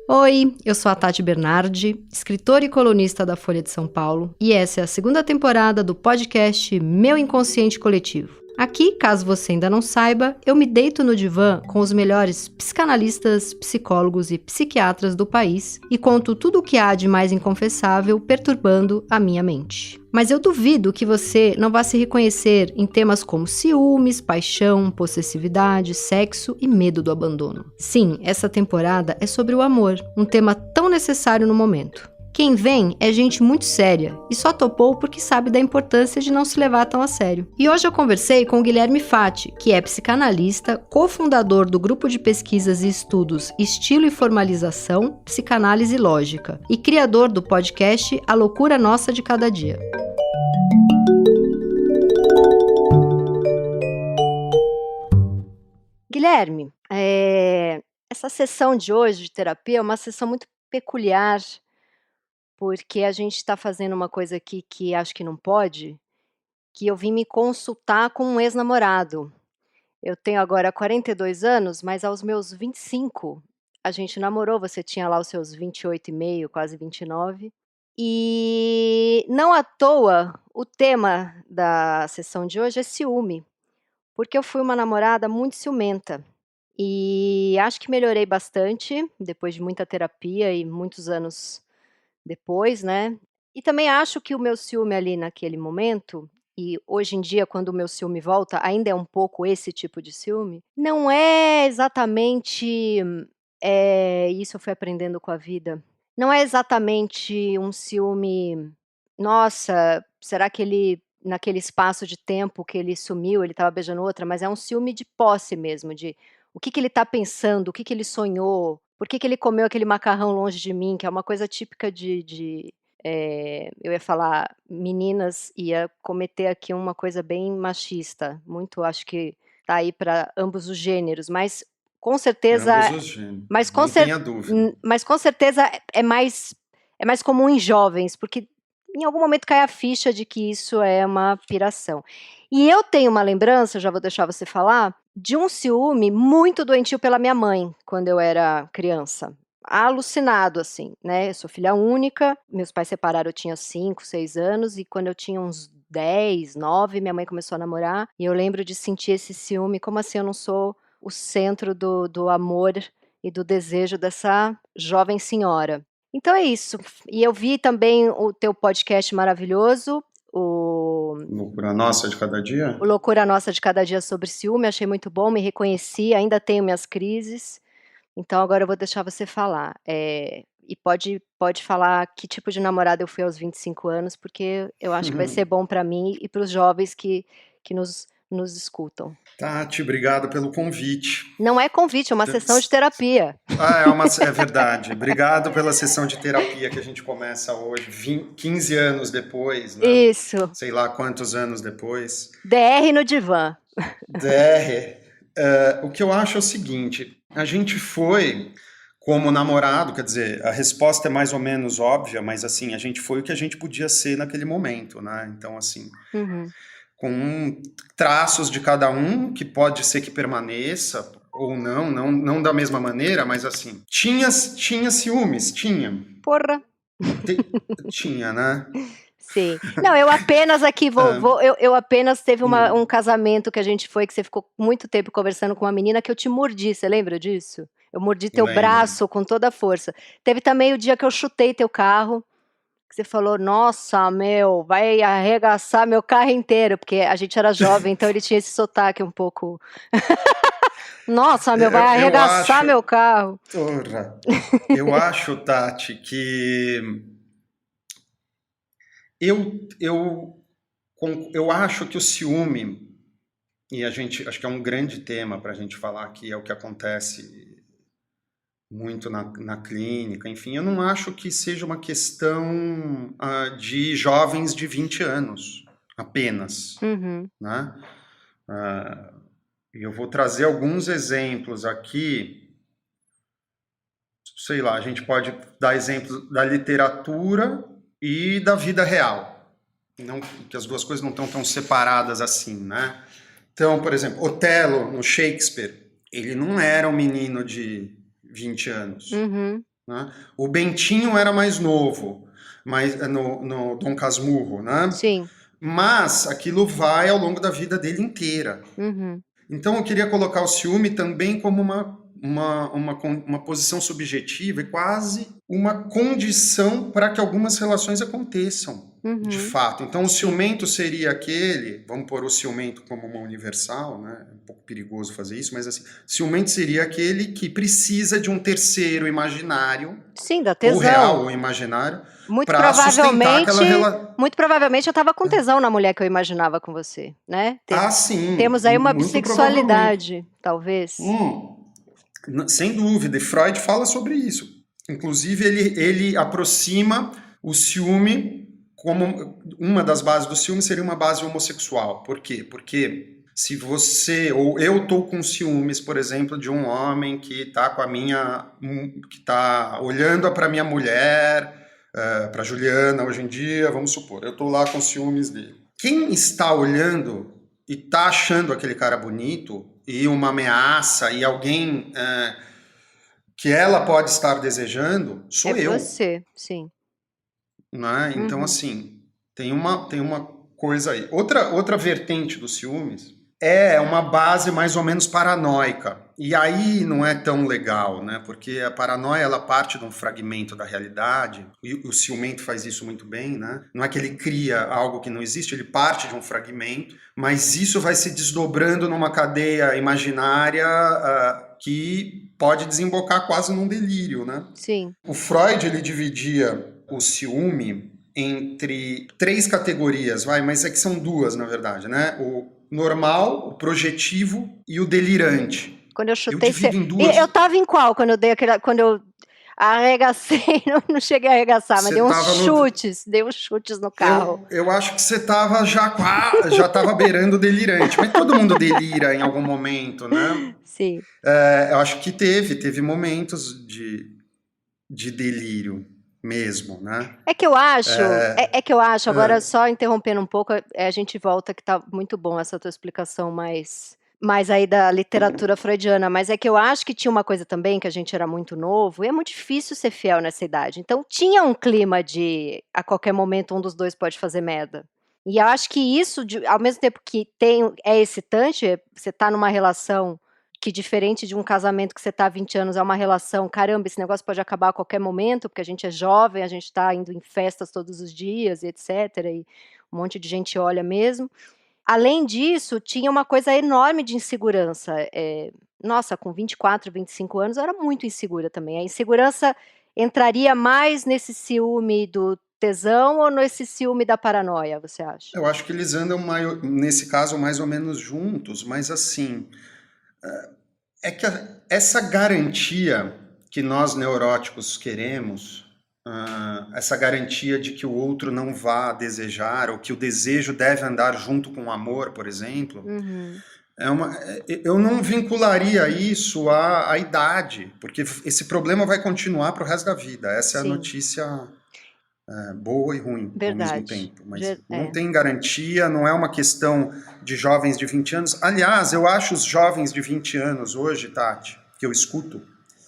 Oi, eu sou a Tati Bernardi, escritora e colunista da Folha de São Paulo, e essa é a segunda temporada do podcast Meu Inconsciente Coletivo. Aqui, caso você ainda não saiba, eu me deito no divã com os melhores psicanalistas, psicólogos e psiquiatras do país e conto tudo o que há de mais inconfessável perturbando a minha mente. Mas eu duvido que você não vá se reconhecer em temas como ciúmes, paixão, possessividade, sexo e medo do abandono. Sim, essa temporada é sobre o amor, um tema tão necessário no momento. Quem vem é gente muito séria e só topou porque sabe da importância de não se levar tão a sério. E hoje eu conversei com o Guilherme Fati, que é psicanalista, cofundador do grupo de pesquisas e estudos Estilo e Formalização, Psicanálise Lógica e criador do podcast A Loucura Nossa de Cada Dia. Guilherme, essa sessão de hoje de terapia é uma sessão muito peculiar, porque a gente está fazendo uma coisa aqui que acho que não pode, que eu vim me consultar com um ex-namorado. Eu tenho agora 42 anos, mas aos meus 25, a gente namorou, você tinha lá os seus 28 e meio, quase 29. E não à toa, o tema da sessão de hoje é ciúme, porque eu fui uma namorada muito ciumenta. E acho que melhorei bastante, depois de muita terapia e muitos anos depois, né. E também acho que o meu ciúme ali naquele momento, e hoje em dia quando o meu ciúme volta, ainda é um pouco esse tipo de ciúme, não é exatamente, isso eu fui aprendendo com a vida, não é exatamente um ciúme, "Nossa, será que ele naquele espaço de tempo que ele sumiu, ele estava beijando outra", mas é um ciúme de posse mesmo, de o que que ele está pensando, o que que ele sonhou, por que que ele comeu aquele macarrão longe de mim, que é uma coisa típica eu ia falar meninas, ia cometer aqui uma coisa bem machista, muito acho que tá aí para ambos os gêneros, mas com certeza Ambos os gêneros, mas com nem cer tenha dúvida. mas com certeza é mais comum em jovens, porque em algum momento cai a ficha de que isso é uma piração. E eu tenho uma lembrança, já vou deixar você falar, de um ciúme muito doentio pela minha mãe, quando eu era criança. Alucinado, assim, né, eu sou filha única, meus pais separaram, eu tinha 5, 6 anos, e quando eu tinha uns 10, 9, minha mãe começou a namorar, e eu lembro de sentir esse ciúme, como assim eu não sou o centro do amor e do desejo dessa jovem senhora. Então é isso, e eu vi também o teu podcast maravilhoso, Loucura nossa de cada dia? o Loucura Nossa de Cada Dia sobre ciúme, achei muito bom, me reconheci, ainda tenho minhas crises, então agora eu vou deixar você falar, e pode falar que tipo de namorada eu fui aos 25 anos, porque eu acho que vai ser bom para mim e para os jovens que nos escutam. Tati, obrigado pelo convite. Não é convite, é uma sessão de terapia. É verdade. Obrigado pela sessão de terapia que a gente começa hoje, 15 anos depois, né? Isso, Sei lá quantos anos depois. DR no divã. DR. O que eu acho é o seguinte, a gente foi como namorado, quer dizer, a resposta é mais ou menos óbvia, mas assim, a gente foi o que a gente podia ser naquele momento, né? Então, assim, Uhum. com traços de cada um, que pode ser que permaneça ou não da mesma maneira, mas assim, tinha ciúmes, tinha. Porra. Tinha, né? Sim. Não, eu apenas aqui eu apenas teve um casamento que a gente foi, que você ficou muito tempo conversando com uma menina que eu te mordi, você lembra disso? Eu mordi teu Lembro. braço com toda a força. Teve também o dia que eu chutei teu carro, que você falou: "Nossa, meu, vai arregaçar meu carro inteiro", porque a gente era jovem, então ele tinha esse sotaque um pouco "Nossa, meu, vai Eu arregaçar acho, meu carro". porra, eu acho, Tati, que eu, eu, eu acho que o ciúme, e a gente, acho que é um grande tema para a gente falar aqui, é o que acontece muito na clínica, enfim, eu não acho que seja uma questão de jovens de 20 anos, apenas, Uhum. né? E eu vou trazer alguns exemplos aqui, sei lá, a gente pode dar exemplos da literatura e da vida real, não, que as duas coisas não estão tão separadas assim, né? Então, por exemplo, Otelo, no Shakespeare, ele não era um menino de 20 anos. Uhum. né? O Bentinho era mais novo, mas no Dom Casmurro, né? Sim. Mas aquilo vai ao longo da vida dele inteira. Uhum. Então eu queria colocar o ciúme também como uma posição subjetiva e quase uma condição para que algumas relações aconteçam, de Uhum. fato. Então o Sim. ciumento seria aquele, vamos pôr o ciumento como uma universal, né? É um pouco perigoso fazer isso, mas assim, ciumento seria aquele que precisa de um terceiro imaginário, Sim, da ou real tesão. ou imaginário, Muito para sustentar provavelmente aquela relação. muito provavelmente eu estava com tesão na mulher que eu imaginava com você, né. Ah, sim, Temos aí uma muito provavelmente. bissexualidade, talvez. Hum, Sem dúvida, e Freud fala sobre isso. Inclusive, ele aproxima o ciúme como uma das bases do ciúme seria uma base homossexual. Por quê? Porque se você ou eu tô com ciúmes, por exemplo, de um homem que tá com a minha que tá olhando para minha mulher, para Juliana hoje em dia, vamos supor, eu tô lá com ciúmes dele. Quem está olhando e tá achando aquele cara bonito e uma ameaça e alguém que ela pode estar desejando, É sou eu, você, sim. né? Então, Uhum. assim, tem uma coisa aí. Outra vertente dos ciúmes é uma base mais ou menos paranoica. E aí não é tão legal, né? Porque a paranoia, ela parte de um fragmento da realidade, e o ciumento faz isso muito bem, né? Não é que ele cria algo que não existe, ele parte de um fragmento, mas isso vai se desdobrando numa cadeia imaginária que pode desembocar quase num delírio, né? Sim. O Freud, ele dividia o ciúme entre três categorias, mas é que são duas, na verdade, né? O normal, o projetivo e o delirante. Quando eu Eu chutei você divido em e duas. eu estava em qual quando eu dei aquele quando eu arregacei, não cheguei a arregaçar, mas Você tava no. dei uns chutes no carro. Eu acho que você tava já tava beirando o delirante, mas todo mundo delira em algum momento, né? Sim. Eu acho que teve momentos de delírio mesmo, né? É que eu acho, agora É, só interrompendo um pouco, a gente volta que tá muito bom essa tua explicação mais aí da literatura freudiana, mas é que eu acho que tinha uma coisa também, que a gente era muito novo, e é muito difícil ser fiel nessa idade, então tinha um clima de, a qualquer momento, um dos 2 pode fazer merda. E eu acho que isso de ao mesmo tempo que é excitante, você tá numa relação que diferente de um casamento que você tá há 20 anos, é uma relação, caramba, esse negócio pode acabar a qualquer momento, porque a gente é jovem, a gente tá indo em festas todos os dias e etcétera, e um monte de gente olha mesmo. Além disso, tinha uma coisa enorme de insegurança, nossa, com 24, 25 anos eu era muito insegura também. A insegurança entraria mais nesse ciúme do tesão ou nesse ciúme da paranoia, você acha? eu acho que eles andam, nesse caso, mais ou menos juntos, mas assim, é que essa garantia que nós neuróticos queremos, essa garantia de que o outro não vá desejar, ou que o desejo deve andar junto com o amor, por exemplo, Uhum. eu não vincularia isso à idade, porque esse problema vai continuar para o resto da vida. Essa é a Sim, notícia boa e ruim ao mesmo verdade. tempo, mas não É. tem garantia, não é uma questão de jovens de 20 anos. Aliás, eu acho os jovens de 20 anos hoje, Tati, que eu escuto,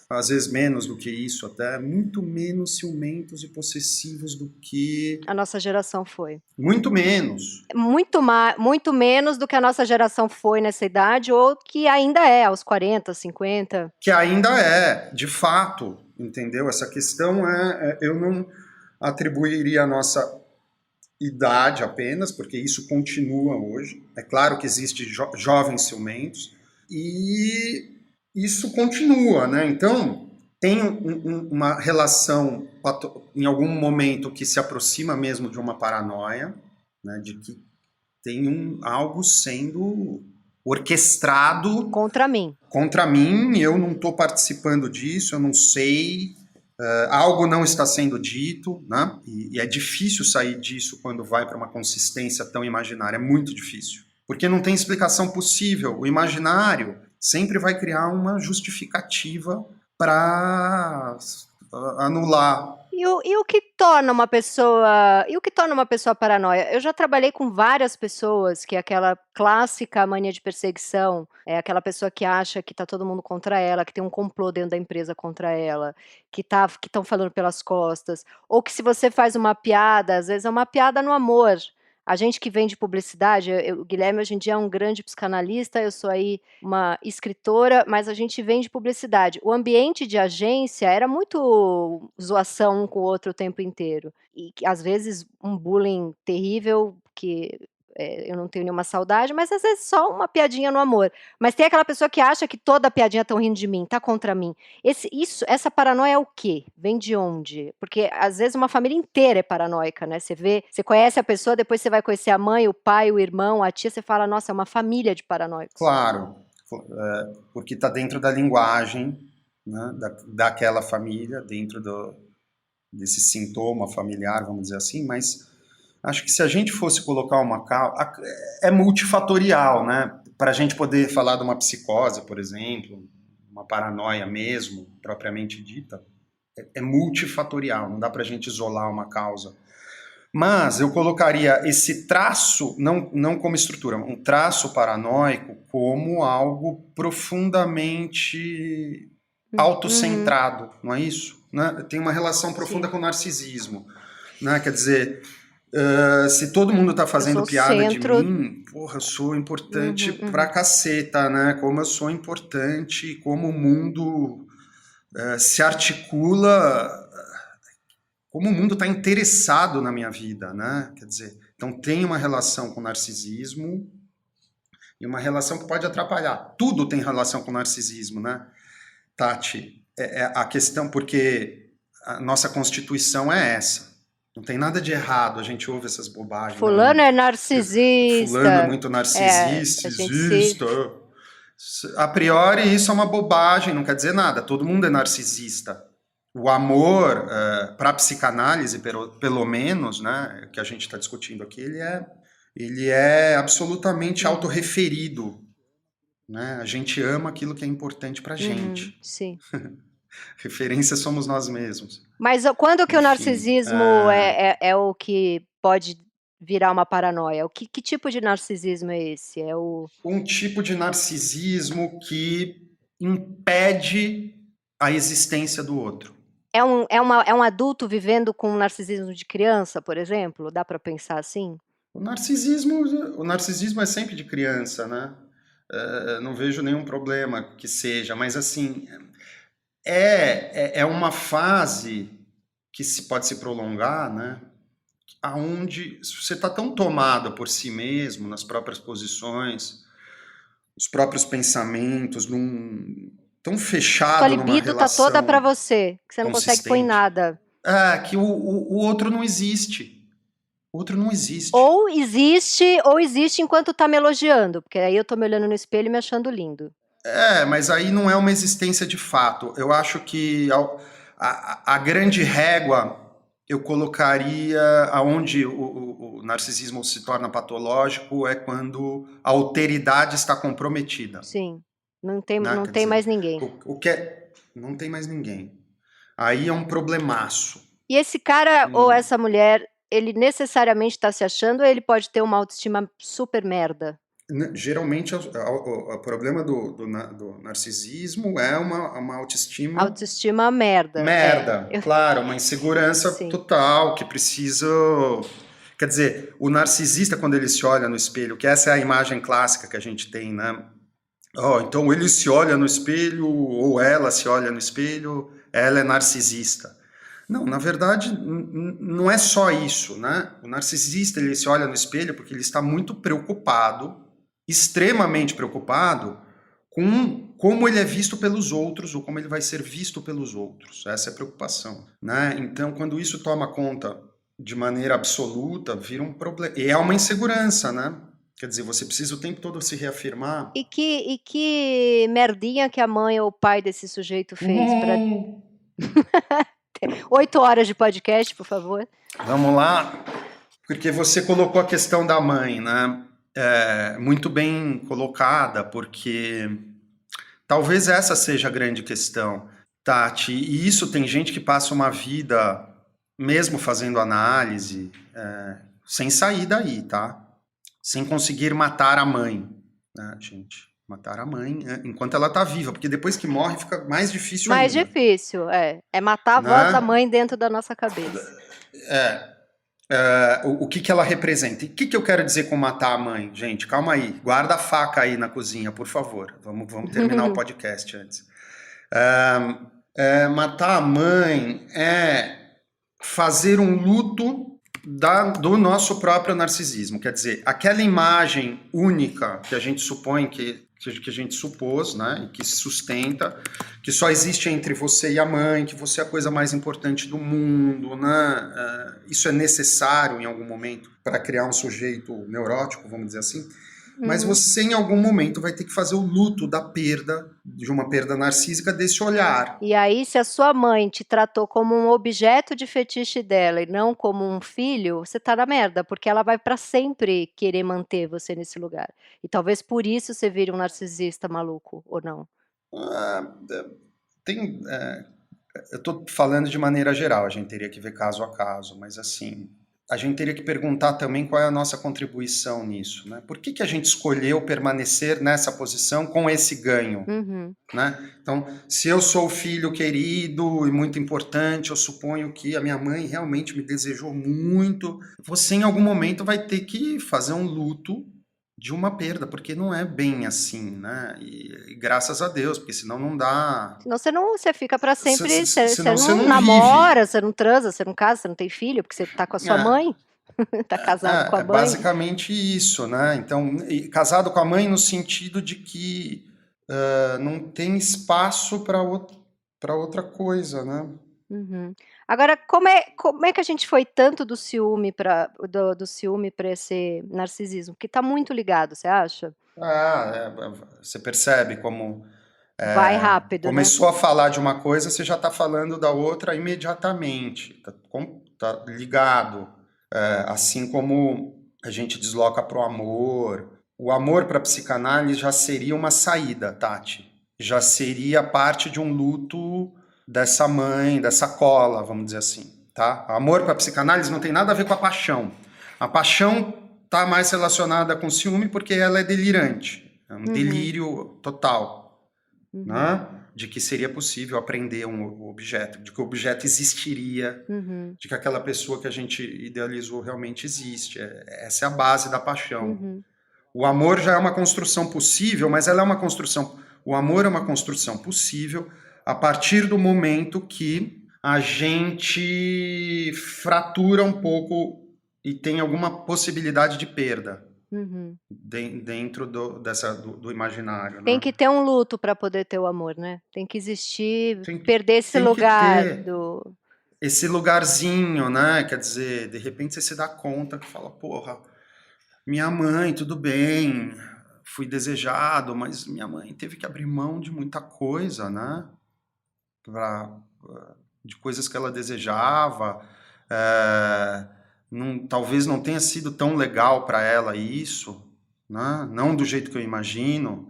às vezes menos do que isso até, muito menos ciumentos e possessivos do que... A nossa geração foi. Muito menos. Muito menos do que a nossa geração foi nessa idade ou que ainda é aos 40, 50. Que ainda é, de fato, entendeu? Essa questão eu não atribuiria a nossa idade apenas, porque isso continua hoje. É claro que existe jovens ciumentos e isso continua, né? Então tem uma relação em algum momento que se aproxima mesmo de uma paranoia, né? De que tem algo sendo orquestrado Contra mim. contra mim, eu não estou participando disso, eu não sei, algo não está sendo dito, né? E é difícil sair disso quando vai para uma consistência tão imaginária, é muito difícil. Porque não tem explicação possível. O imaginário sempre vai criar uma justificativa para anular. E o que torna uma pessoa, e o que torna uma pessoa paranoia? Eu já trabalhei com várias pessoas que é aquela clássica mania de perseguição, é aquela pessoa que acha que tá todo mundo contra ela, que tem um complô dentro da empresa contra ela, que estão falando pelas costas, ou que se você faz uma piada, às vezes é uma piada no amor. A gente que vem de publicidade, o Guilherme hoje em dia é um grande psicanalista, eu sou aí uma escritora, mas a gente vem de publicidade. O ambiente de agência era muito zoação um com o outro o tempo inteiro. E às vezes um bullying terrível, que eu não tenho nenhuma saudade, mas às vezes só uma piadinha no amor. Mas tem aquela pessoa que acha que toda piadinha estão rindo de mim, tá contra mim. Essa paranoia é o quê? Vem de onde? Porque às vezes uma família inteira é paranoica, né? Você vê, você conhece a pessoa, depois você vai conhecer a mãe, o pai, o irmão, a tia, você fala, nossa, é uma família de paranoicos. Claro, porque está dentro da linguagem, né, daquela família, dentro desse sintoma familiar, vamos dizer assim, mas acho que se a gente fosse colocar uma causa, é multifatorial, né? Para a gente poder falar de uma psicose, por exemplo, uma paranoia mesmo, propriamente dita, é multifatorial, não dá para a gente isolar uma causa. Mas eu colocaria esse traço, não como estrutura, um traço paranoico como algo profundamente autocentrado, não é isso? Né? Tem uma relação profunda com o narcisismo. Né? Quer dizer, se todo mundo está fazendo piada de mim, porra, eu sou importante pra caceta, né? Como eu sou importante, como o mundo se articula, como o mundo está interessado na minha vida, né? Quer dizer, então tem uma relação com o narcisismo e uma relação que pode atrapalhar. Tudo tem relação com o narcisismo, né? Tati, a questão, porque a nossa constituição é essa. Não tem nada de errado, a gente ouve essas bobagens. Fulano é narcisista. Fulano é muito narcisista. A priori, isso é uma bobagem, não quer dizer nada. Todo mundo é narcisista. O amor, para a psicanálise, pelo menos, né, que a gente está discutindo aqui, ele é absolutamente autorreferido. Né? A gente ama aquilo que é importante para a gente. Sim. Referência somos nós mesmos. Mas quando que o narcisismo é o que pode virar uma paranoia? Que tipo de narcisismo é esse? Um tipo de narcisismo que impede a existência do outro. É um adulto vivendo com um narcisismo de criança, por exemplo? Dá para pensar assim? O narcisismo é sempre de criança, né? Não vejo nenhum problema que seja, mas assim, é uma fase que pode se prolongar, né? Aonde você está tão tomado por si mesmo, nas próprias posições, os próprios pensamentos, tão fechado sua numa libido relação tá toda para você, que você não consegue pôr em nada. Que o outro não existe. O outro não existe. Ou existe enquanto tá me elogiando, porque aí eu tô me olhando no espelho e me achando lindo. Mas aí não é uma existência de fato. Eu acho que a grande régua eu colocaria aonde o narcisismo se torna patológico é quando a alteridade está comprometida. Sim, não tem mais ninguém. Não tem mais ninguém. Aí é um problemaço. E esse cara ou essa mulher, ele necessariamente está se achando ou ele pode ter uma autoestima super merda? Geralmente o problema do narcisismo é uma autoestima... Autoestima merda. Claro, uma insegurança total, que precisa... Quer dizer, o narcisista, quando ele se olha no espelho, que essa é a imagem clássica que a gente tem, né? Então ele se olha no espelho, ou ela se olha no espelho, ela é narcisista. Não, na verdade, não é só isso, né? O narcisista, ele se olha no espelho porque ele está muito preocupado, extremamente preocupado, com como ele é visto pelos outros ou como ele vai ser visto pelos outros. Essa é a preocupação, né? Então, quando isso toma conta de maneira absoluta, vira um problema. E é uma insegurança, né? Quer dizer, você precisa o tempo todo se reafirmar. E que merdinha que a mãe ou o pai desse sujeito fez para 8 horas de podcast, por favor. Vamos lá, porque você colocou a questão da mãe, né? Muito bem colocada, porque talvez essa seja a grande questão. Tati, e isso tem gente que passa uma vida, mesmo fazendo análise, sem sair daí, tá? Sem conseguir matar a mãe, né, gente? Matar a mãe enquanto ela tá viva, porque depois que morre fica mais difícil Mais ainda, difícil, é matar a voz da né? mãe dentro da nossa cabeça. O que que ela representa? E o que que eu quero dizer com matar a mãe? Gente, calma aí, guarda a faca aí na cozinha, por favor. Vamos terminar o podcast antes. Matar a mãe é fazer um luto do nosso próprio narcisismo. Quer dizer, aquela imagem única que a gente supõe que a gente supôs, né, e que se sustenta, que só existe entre você e a mãe, que você é a coisa mais importante do mundo, né? Isso é necessário em algum momento para criar um sujeito neurótico, vamos dizer assim. Mas você, em algum momento, vai ter que fazer o luto da perda, de uma perda narcísica, desse olhar. E aí, se a sua mãe te tratou como um objeto de fetiche dela e não como um filho, você tá na merda, porque ela vai para sempre querer manter você nesse lugar. E talvez por isso você vire um narcisista maluco, ou não? Ah, tem, eu estou falando de maneira geral, a gente teria que ver caso a caso, mas assim, a gente teria que perguntar também qual é a nossa contribuição nisso, né? Por que que a gente escolheu permanecer nessa posição com esse ganho, Uhum. né? Então, se eu sou o filho querido e muito importante, eu suponho que a minha mãe realmente me desejou muito. Você, em algum momento, vai ter que fazer um luto de uma perda, porque não é bem assim, né? E graças a Deus, porque senão não dá. Senão você fica para sempre, você Senão você não não vive. namora, você não transa, você não casa, você não tem filho, porque você tá com a sua mãe, tá casado com a É mãe. basicamente isso, né? Então, casado com a mãe no sentido de que não tem espaço para outra coisa, né? Uhum. Agora, como é que a gente foi tanto do ciúme para do ciúme para esse narcisismo? Que tá muito ligado, você acha? Você percebe como Vai rápido, né? começou a falar de uma coisa, você já está falando da outra imediatamente, tá ligado. Assim como a gente desloca para o amor para a psicanálise já seria uma saída, Tati. Já seria parte de um luto dessa mãe, dessa cola, vamos dizer assim, tá? Amor para a psicanálise não tem nada a ver com a paixão. A paixão está mais relacionada com ciúme porque ela é delirante, é um Uhum, delírio total, uhum, né? De que seria possível aprender um objeto, de que o objeto existiria, uhum, de que aquela pessoa que a gente idealizou realmente existe. Essa é a base da paixão. uhum. O amor já é uma construção possível, mas ela é uma construção. O amor é uma construção possível a partir do momento que a gente fratura um pouco e tem alguma possibilidade de perda Uhum. dentro do imaginário, Tem né? que ter um luto para poder ter o amor, né? Tem que existir, Tem, perder esse tem que lugar ter do. esse lugarzinho, né? Quer dizer, de repente você se dá conta que fala, porra, minha mãe, tudo bem, fui desejado, mas minha mãe teve que abrir mão de muita coisa, né? Pra, de coisas que ela desejava. É, talvez não tenha sido tão legal para ela isso, né? Não do jeito que eu imagino.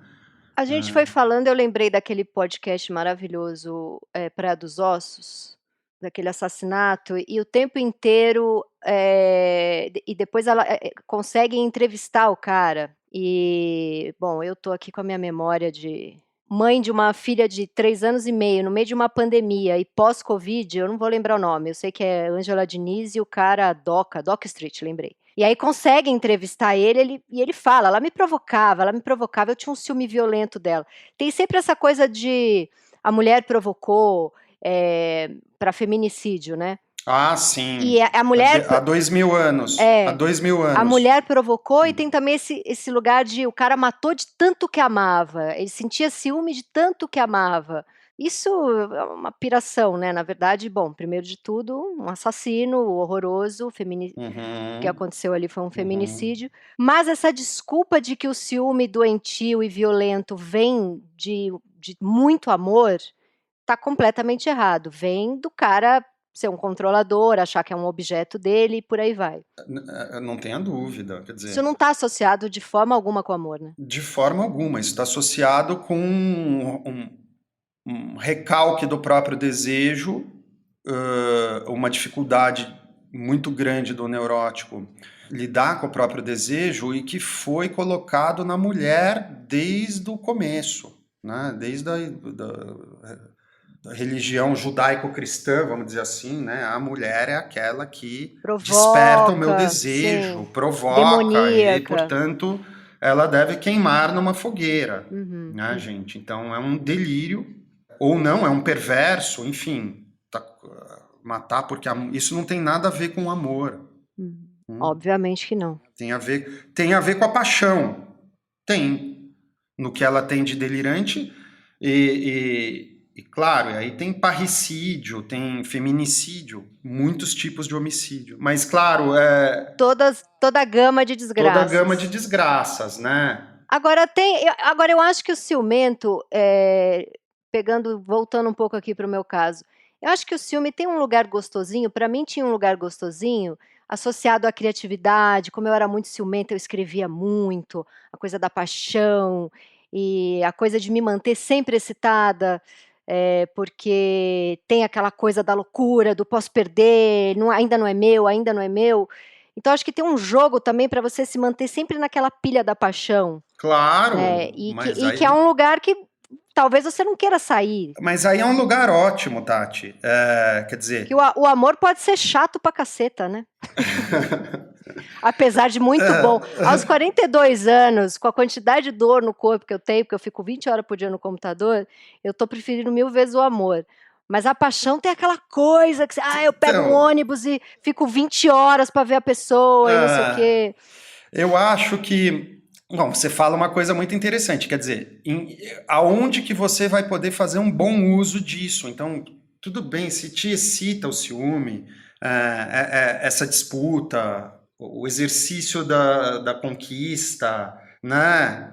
A gente foi falando, eu lembrei daquele podcast maravilhoso, Praia dos Ossos, daquele assassinato, e o tempo inteiro, e depois ela, consegue entrevistar o cara. E, bom, eu tô aqui com a minha memória de mãe de uma filha de 3 anos e meio, no meio de uma pandemia e pós-covid, eu não vou lembrar o nome, eu sei que é Ângela Diniz e o cara Doca Street, lembrei. E aí consegue entrevistar e ele fala, ela me provocava, eu tinha um ciúme violento dela. Tem sempre essa coisa de a mulher provocou, para feminicídio, né. Ah, E sim. a mulher Há 2000 anos. Há é, 2000 anos. a mulher provocou e tem também esse lugar de o cara matou de tanto que amava, ele sentia ciúme de tanto que amava. Isso é uma piração, né, na verdade, bom, primeiro de tudo, um assassino horroroso, que Uhum, aconteceu ali foi um uhum. feminicídio, mas essa desculpa de que o ciúme doentio e violento vem de muito amor, tá completamente errado, vem do cara ser um controlador, achar que é um objeto dele e por aí vai. Não tenha dúvida. Quer Isso dizer, não está associado de forma alguma com amor, né. de forma alguma. Isso está associado com um recalque do próprio desejo, uma dificuldade muito grande do neurótico lidar com o próprio desejo e que foi colocado na mulher desde o começo, né? Desde da religião judaico-cristã, vamos dizer assim, né? A mulher é aquela que desperta o meu Provoca, desejo, sim. provoca e, Demoníaca. portanto, ela deve queimar numa fogueira, Uhum, né, uhum, gente? Então é um delírio, ou não, é um perverso, enfim, matar porque isso não tem nada a ver com amor. uhum. Hum, Obviamente que não. tem a ver com a paixão. Tem. No que ela tem de delirante. E claro, aí tem parricídio, tem feminicídio, muitos tipos de homicídio. Mas, claro, Toda a gama de toda a gama de desgraças. desgraças, né? Agora eu acho que o ciumento, voltando um pouco aqui para o meu caso, eu acho que o ciúme tem um lugar gostosinho, para mim tinha um lugar gostosinho, associado à criatividade, como eu era muito ciumenta, eu escrevia muito, a coisa da paixão, e a coisa de me manter sempre excitada, porque tem aquela coisa da loucura, do posso perder, ainda não é meu, ainda não é meu. Então acho que tem um jogo também para você se manter sempre naquela pilha da paixão, né, Claro, mas e que é um aí, lugar que talvez você não queira sair, mas aí é um lugar ótimo, Tati. Quer que dizer, o amor pode ser chato pra caceta, né, apesar de muito bom. Aos 42 anos, com a quantidade de dor no corpo que eu tenho, porque eu fico 20 horas por dia no computador, eu tô preferindo 1000 vezes o amor. Mas a paixão tem aquela coisa que eu pego um então, ônibus e fico 20 horas pra ver a pessoa e não sei o ah, quê. eu acho que, bom, você fala uma coisa muito interessante, quer dizer, aonde que você vai poder fazer um bom uso disso? Então, tudo bem, se te excita o ciúme, essa disputa, o exercício da conquista, né?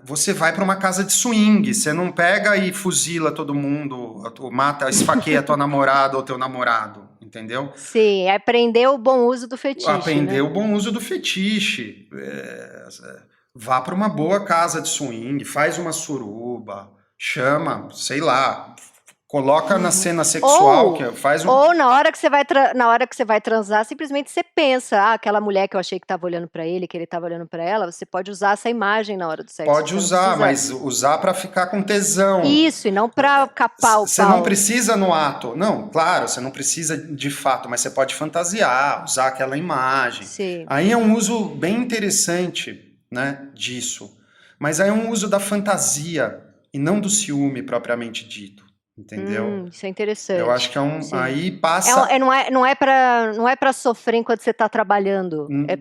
Você vai para uma casa de swing, você não pega e fuzila todo mundo, mata, esfaqueia tua namorada ou teu namorado, entendeu? Sim, é aprender o bom uso do fetiche, Aprender né. o bom uso do fetiche. Vá para uma boa casa de swing, faz uma suruba, chama, sei lá, coloca na Uhum. cena sexual, Ou que faz um. ou na hora que você vai transar, simplesmente você pensa: "Ah, aquela mulher que eu achei que estava olhando pra ele, que ele estava olhando pra ela", você pode usar essa imagem na hora do sexo, Pode você não usar, precisa mas usar para ficar com tesão. isso, e não pra capar o Você não pau. precisa no ato. Não, claro, você não precisa de fato, mas você pode fantasiar, usar aquela imagem. Sim. Aí é um uso bem interessante, né, disso. Mas aí é um uso da fantasia e não do ciúme propriamente dito, entendeu? Isso é Eu acho interessante. que é um. Sim. Aí passa. Não é pra sofrer enquanto você tá trabalhando, hum, é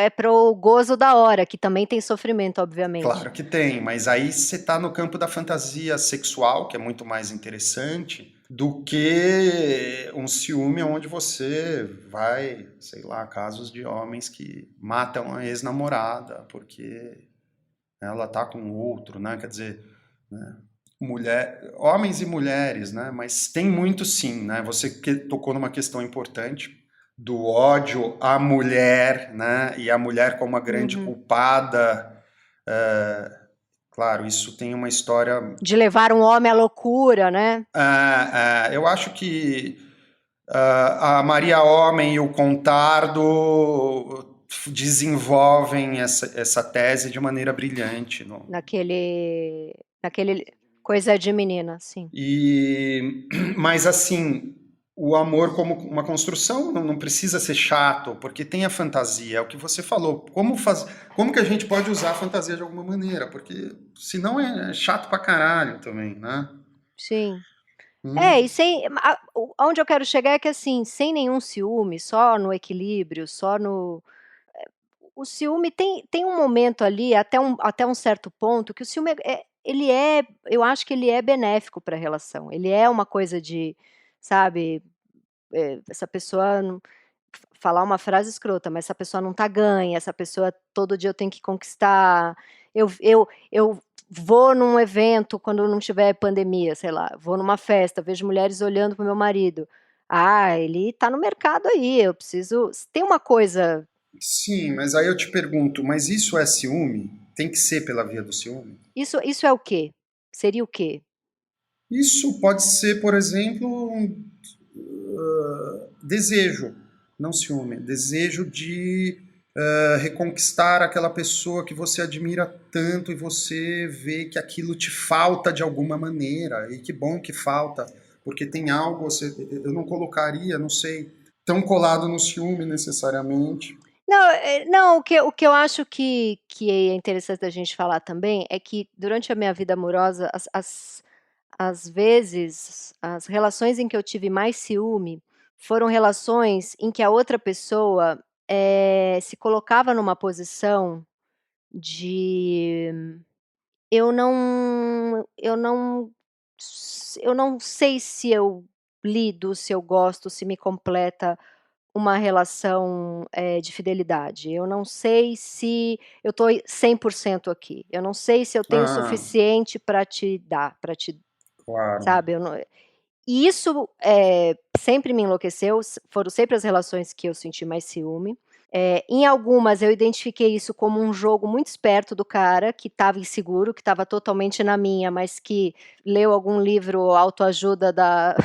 para o gozo da hora, que também tem sofrimento, obviamente. Claro que tem, mas aí você está no campo da fantasia sexual, que é muito mais interessante, do que um ciúme onde você vai, sei lá, casos de homens que matam a ex-namorada porque ela tá com outro, né? Quer dizer, né? Homens e mulheres, né? Mas tem muito sim, né? Você que tocou numa questão importante do ódio à mulher, né? E a mulher como a grande Uhum. culpada. Claro, isso tem uma história. De levar um homem à loucura, né. Eu acho que a Maria Homem e o Contardo desenvolvem essa tese de maneira brilhante. Naquele Coisa de Menina, sim. Mas assim, o amor como uma construção não precisa ser chato, porque tem a fantasia, é o que você falou. Como que a gente pode usar a fantasia de alguma maneira? Porque senão é chato pra caralho também, né? Sim. E Hum. sem a o aonde eu quero chegar é que, assim, sem nenhum ciúme, só no equilíbrio, só no o ciúme tem um momento ali, até um certo ponto, que o ciúme ele é eu acho que ele é benéfico para a relação. Ele é uma coisa de, sabe, essa pessoa não falar uma frase escrota, mas essa pessoa não tá ganha, essa pessoa todo dia eu tenho que conquistar. Eu vou num evento quando não tiver pandemia, sei lá, vou numa festa, vejo mulheres olhando para o meu marido. "Ah, ele tá no mercado aí, eu preciso", tem uma coisa. Sim, mas aí eu te pergunto, mas isso é ciúme? Tem que ser pela via do ciúme? Isso é o quê? Seria o quê? Isso pode ser, por exemplo, desejo, não ciúme, desejo de reconquistar aquela pessoa que você admira tanto e você vê que aquilo te falta de alguma maneira, e que bom que falta, porque tem algo, eu não colocaria, não sei, tão colado no ciúme necessariamente. Não, não, o que eu acho que é interessante da gente falar também é que durante a minha vida amorosa, às vezes, as relações em que eu tive mais ciúme, foram relações em que a outra pessoa, se colocava numa posição de eu não sei se eu lido, se eu gosto, se me completa uma relação, de fidelidade. Eu não sei se eu estou 100% aqui. Eu não sei se eu tenho o Ah, suficiente para te dar, para te, claro. sabe, eu não, e isso, sempre me enlouqueceu, foram sempre as relações que eu senti mais ciúme. Em algumas eu identifiquei isso como um jogo muito esperto do cara, que estava inseguro, que estava totalmente na minha, mas que leu algum livro autoajuda da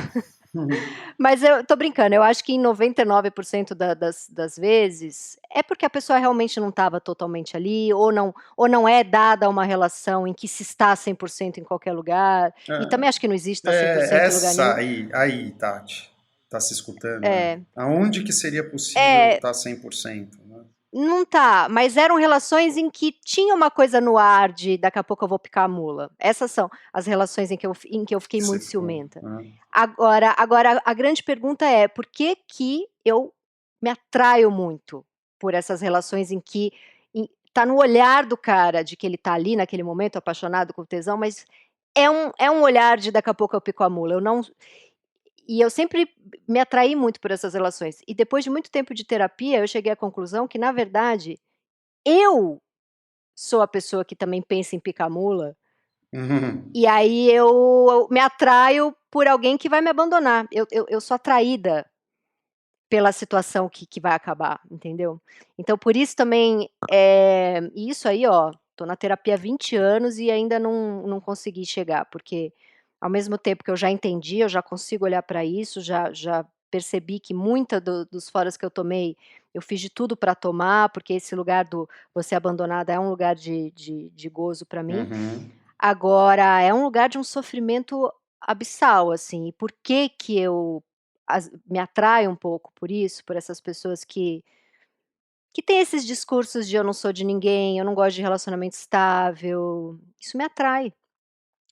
mas eu tô brincando, eu acho que em 99% das vezes, é porque a pessoa realmente não estava totalmente ali, ou não é dada uma relação em que se está 100% em qualquer lugar, e também acho que não existe estar 100% em lugar Essa nenhum. aí, Tati, tá se escutando, né? É. Aonde que seria possível É, estar 100%, né? não tá, mas eram relações em que tinha uma coisa no ar de daqui a pouco eu vou picar a mula. Essas são as relações em que eu fiquei Que você muito ficou, ciumenta. né? Agora a grande pergunta é: por que que eu me atraio muito por essas relações em que tá no olhar do cara de que ele tá ali naquele momento apaixonado com tesão, mas é um olhar de daqui a pouco eu pico a mula, eu não, e eu sempre me atraí muito por essas relações. E depois de muito tempo de terapia, eu cheguei à conclusão que, na verdade, eu sou a pessoa que também pensa em picar mula, Uhum. e aí eu me atraio por alguém que vai me abandonar. Eu sou atraída pela situação que vai acabar, entendeu? Então por isso também, e isso aí, ó, tô na terapia há 20 anos e ainda não consegui chegar, porque ao mesmo tempo que eu já entendi, eu já consigo olhar para isso, já percebi que muita dos foras que eu tomei, eu fiz de tudo para tomar, porque esse lugar do você abandonada é um lugar de gozo para mim. Uhum. Agora é um lugar de um sofrimento abissal, assim, e por que que eu me atraio um pouco por isso, por essas pessoas que têm esses discursos de: "Eu não sou de ninguém, eu não gosto de relacionamento estável", isso me atrai.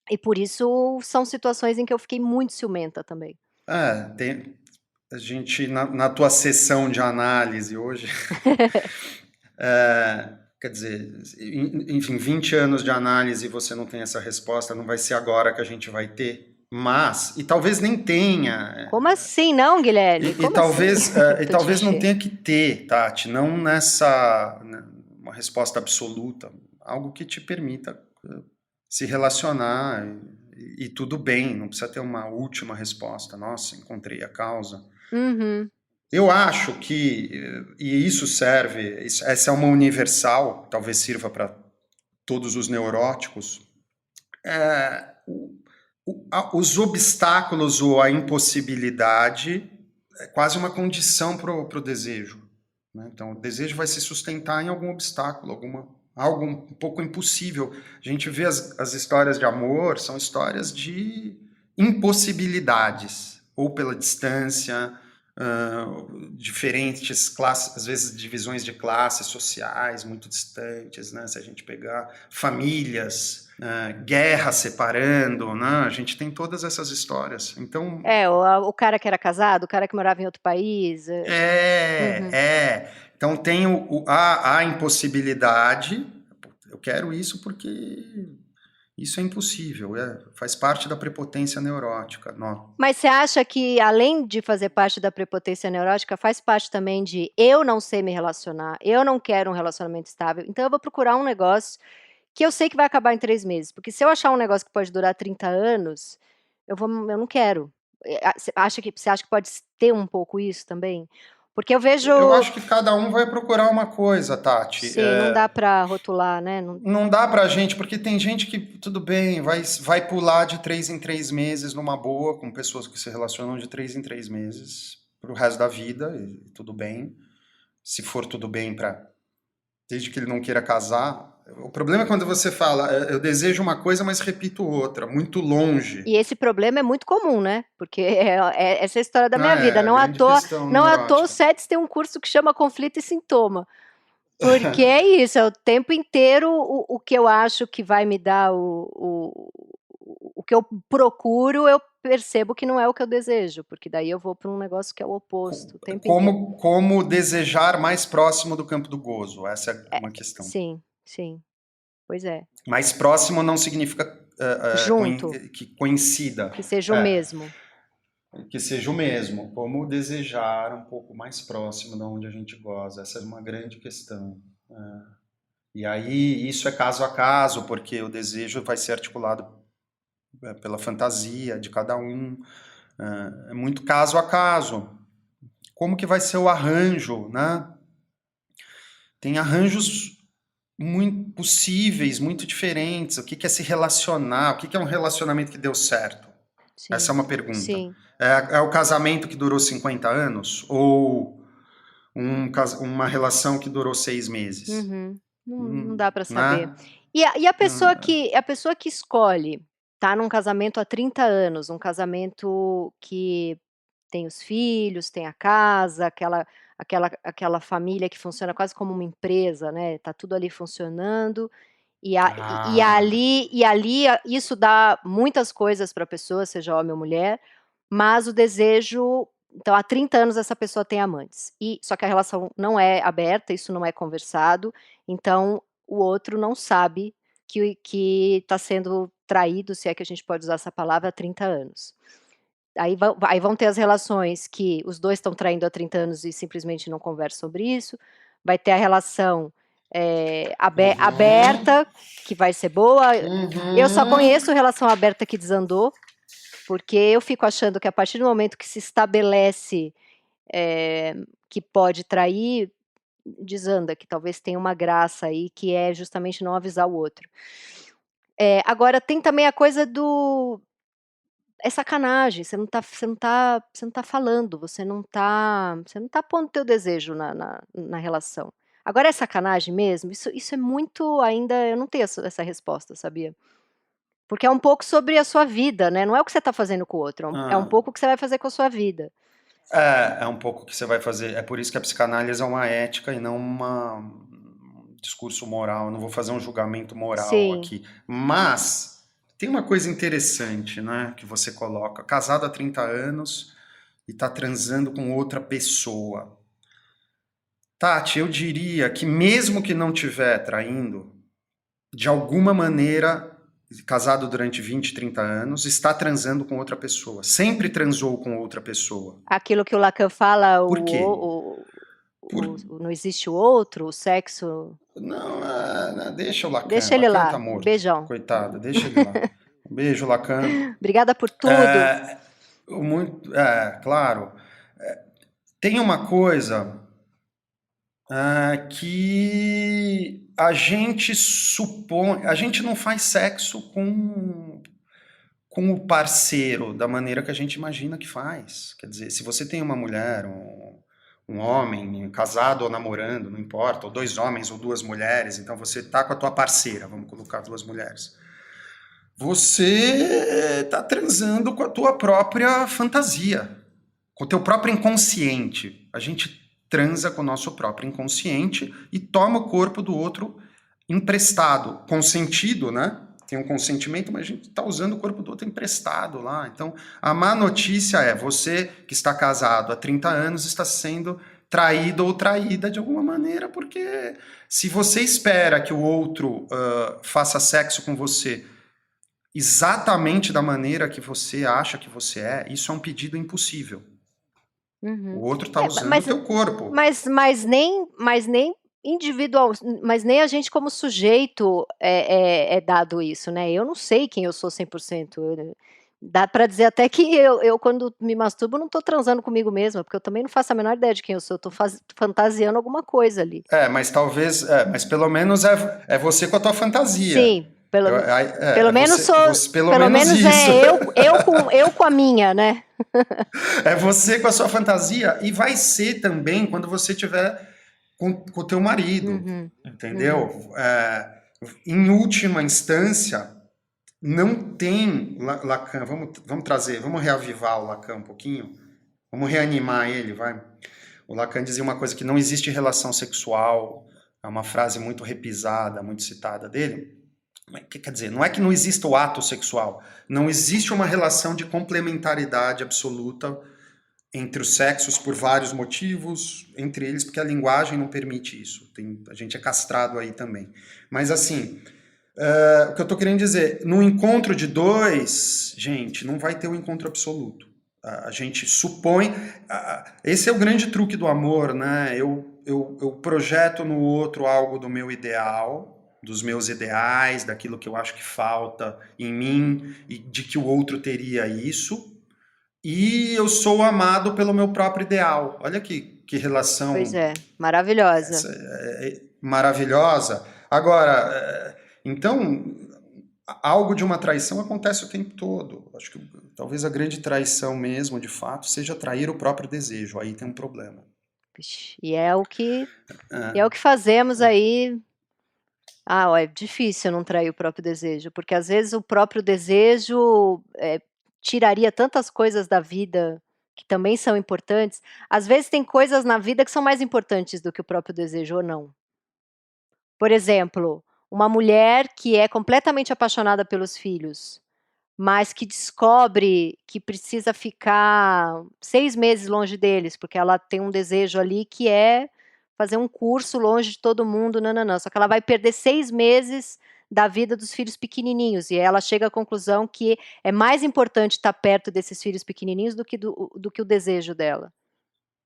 E por isso são situações em que eu fiquei muito ciumenta também. A gente, na tua sessão de análise hoje, quer dizer, enfim, 20 anos de análise e você não tem essa resposta, não vai ser agora que a gente vai ter, mas, e talvez nem tenha, "Como assim não, Guilherme? e Como assim?" e Tô de talvez não clichê. tenha que ter, Tati, não nessa, né, uma resposta absoluta, algo que te permita se relacionar e tudo bem, não precisa ter uma última resposta. Nossa, encontrei a causa. Uhum. Eu acho que, e isso serve, essa é uma universal, talvez sirva para todos os neuróticos, os obstáculos ou a impossibilidade é quase uma condição para o desejo. Né? Então, o desejo vai se sustentar em algum obstáculo, algo um pouco impossível. A gente vê as histórias de amor, são histórias de impossibilidades, ou pela distância, diferentes classes, às vezes divisões de classes sociais muito distantes, né? Se a gente pegar famílias, guerra separando, né? A gente tem todas essas histórias. Então, O cara que era casado, o cara que morava em outro país, é, uhum. é. Então tem a impossibilidade. Eu quero isso porque isso é impossível. Faz parte da prepotência neurótica. Não. Mas você acha que além de fazer parte da prepotência neurótica, faz parte também de eu não sei me relacionar, eu não quero um relacionamento estável, então eu vou procurar um negócio que eu sei que vai acabar em 3 meses, porque se eu achar um negócio que pode durar 30 anos, eu não quero. Você acha que pode ter um pouco isso também? Porque eu vejo. Eu acho que cada um vai procurar uma coisa, Tati. Sim, não dá para rotular, né? Não dá pra gente, porque tem gente que, tudo bem, vai pular de 3 em 3 meses numa boa, com pessoas que se relacionam de 3 em 3 meses pro resto da vida, e tudo bem. Se for tudo bem para desde que ele não queira casar. O problema é quando você fala, eu desejo uma coisa, mas repito outra, muito longe. E esse problema é muito comum, né? Porque essa é a história da minha vida. A grande questão Não à toa o neurótica. SETS tem um curso que chama Conflito e Sintoma. Porque é isso, é o tempo inteiro o que eu acho que vai me dar o que eu procuro, eu percebo que não é o que eu desejo, porque daí eu vou para um negócio que é o oposto o tempo inteiro. Como desejar mais próximo do campo do gozo? Essa é uma questão. Sim, sim. Pois é. Mais próximo não significa Junto, que coincida. que seja o mesmo. Que seja o mesmo. Como desejar um pouco mais próximo de onde a gente goza. Essa é uma grande questão. E aí, isso é caso a caso, porque o desejo vai ser articulado pela fantasia de cada um. É muito caso a caso. Como que vai ser o arranjo, né? Tem arranjos muito possíveis, muito diferentes. O que é se relacionar? O que é um relacionamento que deu certo? Sim, Essa é uma pergunta. sim. É o casamento que durou 50 anos? Ou uma relação que durou 6 meses? Uhum. Não dá para saber. Né? E a pessoa que escolhe tá num casamento há 30 anos, um casamento que tem os filhos, tem a casa, aquela família que funciona quase como uma empresa, né, tá tudo ali funcionando, isso dá muitas coisas para a pessoa, seja homem ou mulher, mas o desejo então há 30 anos essa pessoa tem amantes, só que a relação não é aberta, isso não é conversado, então o outro não sabe que está sendo traído, se é que a gente pode usar essa palavra, há 30 anos. Aí vão ter as relações que os 2 estão traindo há 30 anos e simplesmente não conversam sobre isso, vai ter a relação, aberta, que vai ser boa. Eu só conheço relação aberta que desandou, porque eu fico achando que a partir do momento que se estabelece, que pode trair, desanda, que talvez tenha uma graça aí, que é justamente não avisar o outro. Agora tem também a coisa do é sacanagem, você não tá falando, você não tá pondo teu desejo na relação. Agora é sacanagem mesmo? Isso é muito ainda eu não tenho essa resposta, sabia? Porque é um pouco sobre a sua vida, né, não é o que você tá fazendo com o outro, é um pouco o que você vai fazer com a sua vida. É um pouco o que você vai fazer. É por isso que a psicanálise é uma ética e não um discurso moral. Eu não vou fazer um julgamento moral Sim. aqui. Mas tem uma coisa interessante, né, que você coloca. Casado há 30 anos e tá transando com outra pessoa. Tati, eu diria que mesmo que não estiver traindo, de alguma maneira, casado durante 20, 30 anos, está transando com outra pessoa. Sempre transou com outra pessoa. Aquilo que o Lacan fala, Por quê? não existe o outro, o sexo... Não, deixa o Lacan. Deixa ele Lacan lá. tá morto. Beijão. Coitado, deixa ele lá. Um beijo, Lacan. Obrigada por tudo. Claro. Tem uma coisa que a gente supõe. A gente não faz sexo com o parceiro da maneira que a gente imagina que faz. Quer dizer, se você tem uma mulher, um homem, casado ou namorando, não importa, ou 2 homens ou 2 mulheres, então você tá com a tua parceira, vamos colocar 2 mulheres. Você tá transando com a tua própria fantasia, com o teu próprio inconsciente. A gente transa com o nosso próprio inconsciente e toma o corpo do outro emprestado, consentido, né? Tem um consentimento, mas a gente está usando o corpo do outro emprestado lá. Então, a má notícia é, você que está casado há 30 anos está sendo traído ou traída de alguma maneira, porque se você espera que o outro faça sexo com você exatamente da maneira que você acha que você é, isso é um pedido impossível. Uhum. O outro está usando o teu corpo. Mas nem individual, mas nem a gente como sujeito é dado isso, né? Eu não sei quem eu sou 100%. Dá pra dizer até que eu quando me masturbo não tô transando comigo mesma, porque eu também não faço a menor ideia de quem eu sou, eu tô fantasiando alguma coisa ali. Mas talvez, mas pelo menos é você com a tua fantasia. Sim, pelo Eu, me é pelo menos você, sou pelo pelo menos menos isso. é eu com a minha, né. É você com a sua fantasia e vai ser também quando você tiver com o teu marido, Uhum, uhum. entendeu? Em última instância, não tem Lacan. Vamos trazer, vamos reavivar o Lacan um pouquinho, vamos reanimar ele, vai. O Lacan dizia uma coisa que não existe relação sexual, é uma frase muito repisada, muito citada dele. Quer dizer, não é que não exista o ato sexual, não existe uma relação de complementaridade absoluta entre os sexos por vários motivos, entre eles porque a linguagem não permite isso. A gente é castrado aí também. Mas assim, o que eu estou querendo dizer, no encontro de dois, gente, não vai ter um encontro absoluto. A gente supõe. Esse é o grande truque do amor, né? Eu projeto no outro algo do meu ideal, dos meus ideais, daquilo que eu acho que falta em mim e de que o outro teria isso. E eu sou amado pelo meu próprio ideal. Olha que Pois relação é, maravilhosa. maravilhosa. Agora, então, algo de uma traição acontece o tempo todo. Acho que talvez a grande traição mesmo, de fato, seja trair o próprio desejo. Aí tem um problema. Vixe, e é o que fazemos aí. Ó, é difícil não trair o próprio desejo, porque às vezes o próprio desejo, tiraria tantas coisas da vida que também são importantes. Às vezes tem coisas na vida que são mais importantes do que o próprio desejo ou não. Por exemplo, uma mulher que é completamente apaixonada pelos filhos, mas que descobre que precisa ficar 6 meses longe deles, porque ela tem um desejo ali que é fazer um curso longe de todo mundo, nã-nã-nã, só que ela vai perder 6 meses da vida dos filhos pequenininhos, e ela chega à conclusão que é mais importante estar perto desses filhos pequenininhos do que o desejo dela.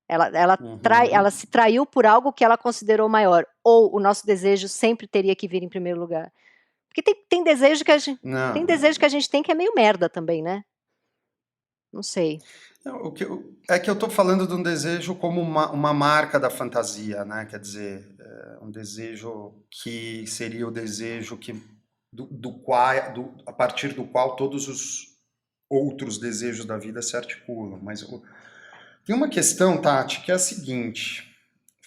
Ela Uhum. se traiu por algo que ela considerou maior, ou o nosso desejo sempre teria que vir em primeiro lugar. Porque tem desejo que a gente tem Não, desejo que a gente tem que é meio merda também, né. Não sei. não, é que eu estou falando de um desejo como uma marca da fantasia, né? Quer dizer, um desejo que seria o desejo a partir do qual todos os outros desejos da vida se articulam. Mas tem uma questão, Tati, que é a seguinte,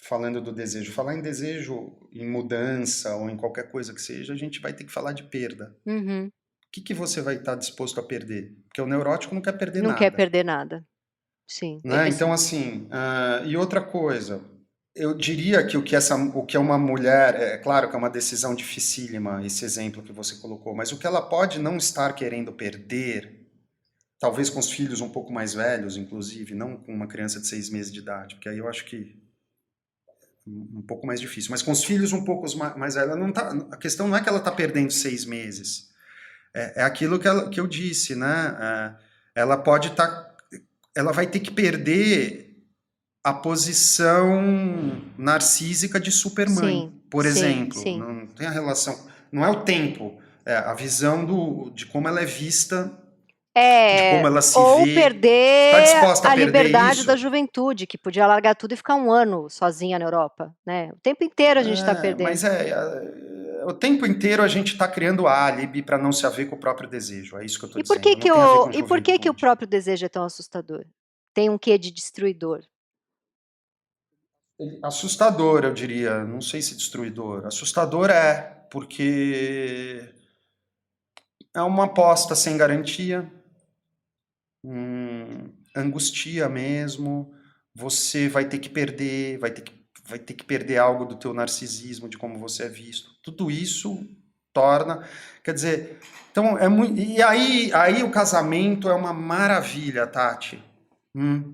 falando do desejo. Falar em desejo, em mudança ou em qualquer coisa que seja, a gente vai ter que falar de perda. Uhum. O que você vai estar disposto a perder? Porque o neurótico não quer perder Não quer nada. perder nada. Sim, Né? Então, assim, e outra coisa, eu diria que o que é uma mulher, é claro que é uma decisão dificílima, esse exemplo que você colocou, mas o que ela pode não estar querendo perder, talvez com os filhos um pouco mais velhos, inclusive, não com uma criança de 6 meses de idade, porque aí eu acho que um pouco mais difícil, mas com os filhos um pouco mais velhos, não tá, a questão não é que ela está perdendo 6 meses, é aquilo que eu disse, né? Ela pode estar, ela vai ter que perder a posição narcísica de supermãe, sim, por sim, exemplo. sim. Não tem a relação, não é o tempo, é a visão de como ela é vista, de como ela se Ou vê. Está perder disposta a a perder liberdade da isso? juventude, que podia largar tudo e ficar 1 ano sozinha na Europa, né. O tempo inteiro a gente está perdendo. Mas o tempo inteiro a gente está criando álibi para não se haver com o próprio desejo. É isso que eu estou E por que dizendo. Não que tem a ver o com e por que que o juventude. próprio desejo é tão assustador? Tem um quê de destruidor? Assustador, eu diria. Não sei se destruidor. Assustador é, porque é uma aposta sem garantia, angustia mesmo. Você vai ter que perder, vai ter que perder algo do teu narcisismo, de como você é visto. Tudo isso torna, quer dizer, então é muito. E aí o casamento é uma maravilha, Tati.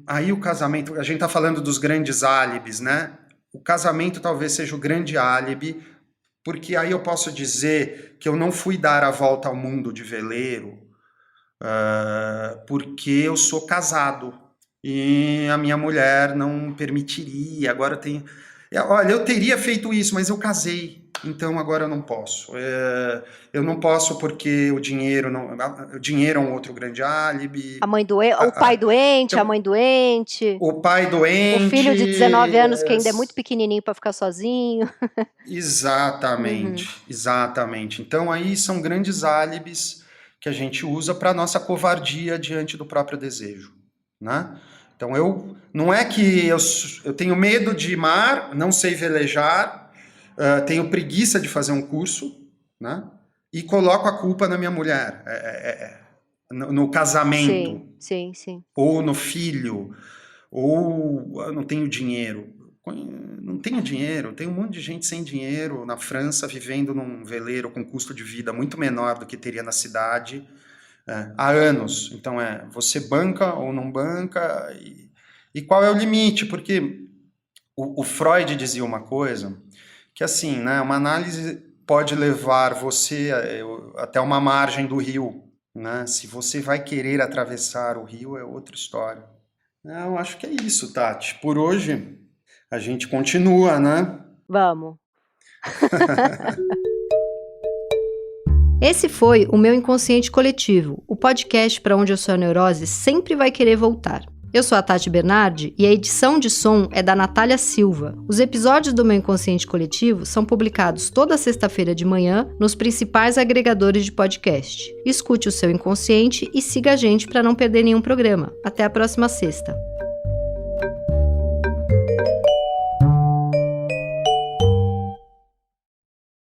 Aí o casamento, a gente está falando dos grandes álibis, né? O casamento talvez seja o grande álibi, porque aí eu posso dizer que eu não fui dar a volta ao mundo de veleiro, porque eu sou casado e a minha mulher não permitiria. Agora tem, olha, eu teria feito isso, mas eu casei. então agora eu não posso. Eu não posso porque o dinheiro é um outro grande álibi. O pai doente, a Então, mãe doente, o pai o filho de doente. 19 anos que ainda é muito pequenininho para ficar sozinho. Uhum. Exatamente, exatamente. Então aí são grandes álibis que a gente usa para nossa covardia diante do próprio desejo, né? Então não é que eu tenho medo de mar, não sei velejar, tenho preguiça de fazer um curso, né? E coloco a culpa na minha mulher, no casamento, Sim. ou no filho, ou eu não tenho dinheiro. Não tenho dinheiro, tem um monte de gente sem dinheiro na França, vivendo num veleiro com custo de vida muito menor do que teria na cidade há anos. Então você banca ou não banca, e qual é o limite? Porque o Freud dizia uma coisa, que assim, né, uma análise pode levar você até uma margem do rio, né? Se você vai querer atravessar o rio, é outra história. Eu acho que é isso, Tati. Por hoje, a gente continua, né? Vamos. Esse foi o Meu Inconsciente Coletivo, o podcast para onde a sua neurose sempre vai querer voltar. Eu sou a Tati Bernardi e a edição de som é da Natália Silva. Os episódios do Meu Inconsciente Coletivo são publicados toda sexta-feira de manhã nos principais agregadores de podcast. Escute o seu inconsciente e siga a gente para não perder nenhum programa. Até a próxima sexta.